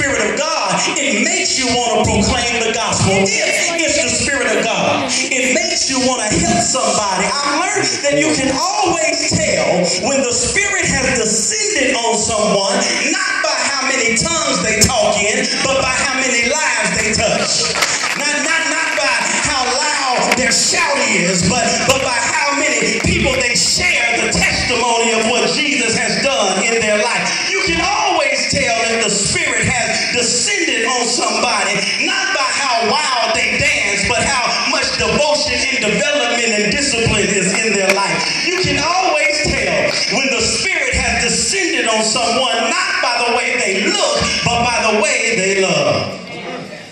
Spirit of God, it makes you want to proclaim the gospel. If it's the Spirit of God, it makes you want to help somebody. I've learned that you can always tell when the Spirit has descended on someone, not by how many tongues they talk in, but by how many lives they touch. Not by how loud their shout is, but by how many people they share the testimony of what Jesus has done in their life. You can always tell if the Spirit has descended on somebody, not by how wild they dance, but how much devotion and development and discipline is in their life. You can always tell when the Spirit has descended on someone, not by the way they look, but by the way they love.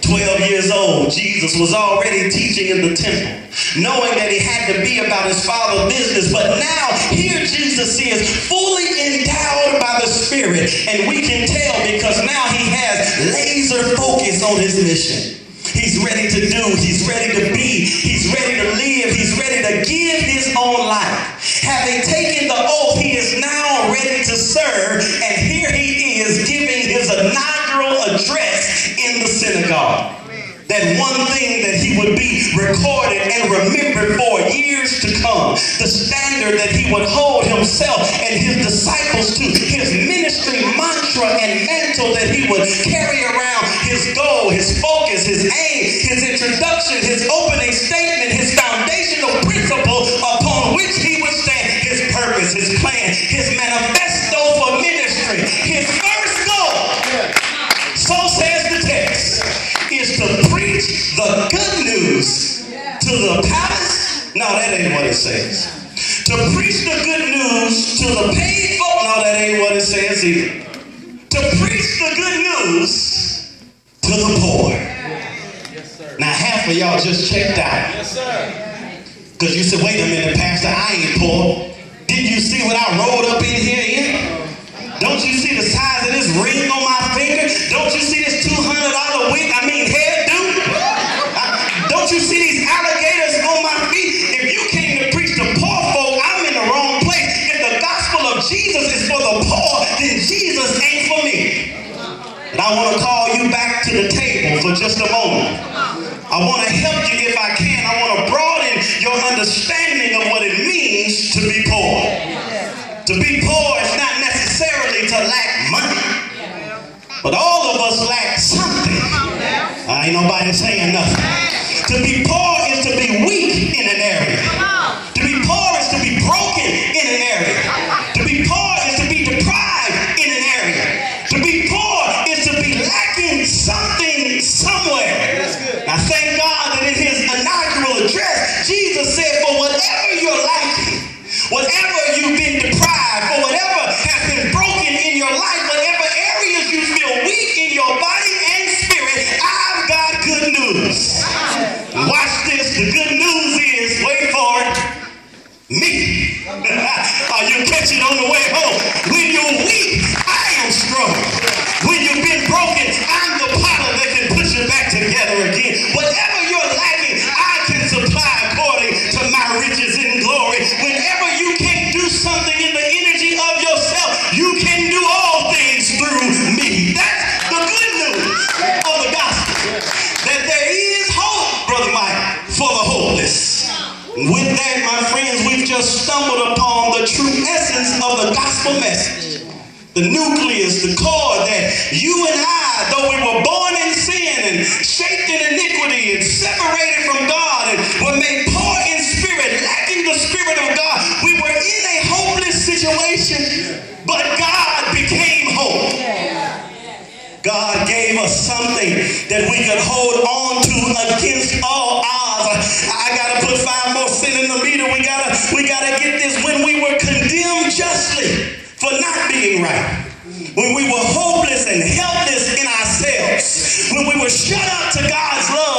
12 years old, Jesus was already teaching in the temple, knowing that he had to be about his Father's business. But now, here Jesus is fully endowed by the Spirit. And we can tell because now he has laser focus on his mission. He's ready to do, he's ready to be, he's ready to live, he's ready to give his own life. Having taken the oath, he is now ready to serve. And here he is giving his inaugural address in the synagogue. That one thing that he would be recorded and remembered for years to come. The standard that he would hold himself and his disciples to. His ministry mantra and mantle that he would carry around. His goal, his focus, his aim, his introduction, his opening statement, his foundational principle upon which he would stand. His purpose, his plan, his manifesto for ministry. His first goal, so says the text, is to preach the good news to the palace. No, that ain't what it says. To preach the good news to the paid folk. No, that ain't what it says either. To preach the good news to the poor. Yes, sir. Now half of y'all just checked out. Yes, sir. Because you said, wait a minute, Pastor, I ain't poor. Didn't you see what I rolled up in here in? Don't you see the size of this ring on my finger? Don't you see this $200 wig? Hairdo? Don't you see these alligators on my feet? If you came to preach to poor folk, I'm in the wrong place. If the gospel of Jesus is for the poor, then Jesus ain't for me. And I want to call you back to the table for just a moment. I want to help you if I can. I want to broaden your understanding of what it means to be poor. To be poor is not necessarily to lack money, but all of us lack something. Ain't nobody saying nothing. To be poor is to be weak in an area. To be poor is to be broken in an area. To be poor is to be deprived in an area. To be poor is to be lacking something somewhere. Now thank God that in his inaugural address, Jesus said, for whatever you're lacking, whatever you've been deprived, or whatever has been broken in your life, whatever areas you feel weak in your body and spirit, I've got good news. Watch this. The good news is, wait for it, me. You catch it on the way home. When you're weak, I am strong. When you've been broken, I'm the potter that can put you back together again. Whatever you're lacking, I can supply according to my riches in glory. Whenever you can't do something in the energy of yourself, you can do all things through me. That's the good news of the gospel. That there is hope, Brother Mike, for the hopeless. With that, my friends, we've just stumbled upon the true essence of the gospel message. The nucleus, the core that you and I, though we were born in sin and shaped in iniquity and separated from God and were made poor in spirit, lacking the Spirit of God, we were in a hopeless situation, but God became hope. God gave us something that we could hold on to against all odds. I gotta put 5 more cents in the meter. We gotta get this. When we were condemned justly for not being right, when we were hopeless and helpless in ourselves, when we were shut up to God's love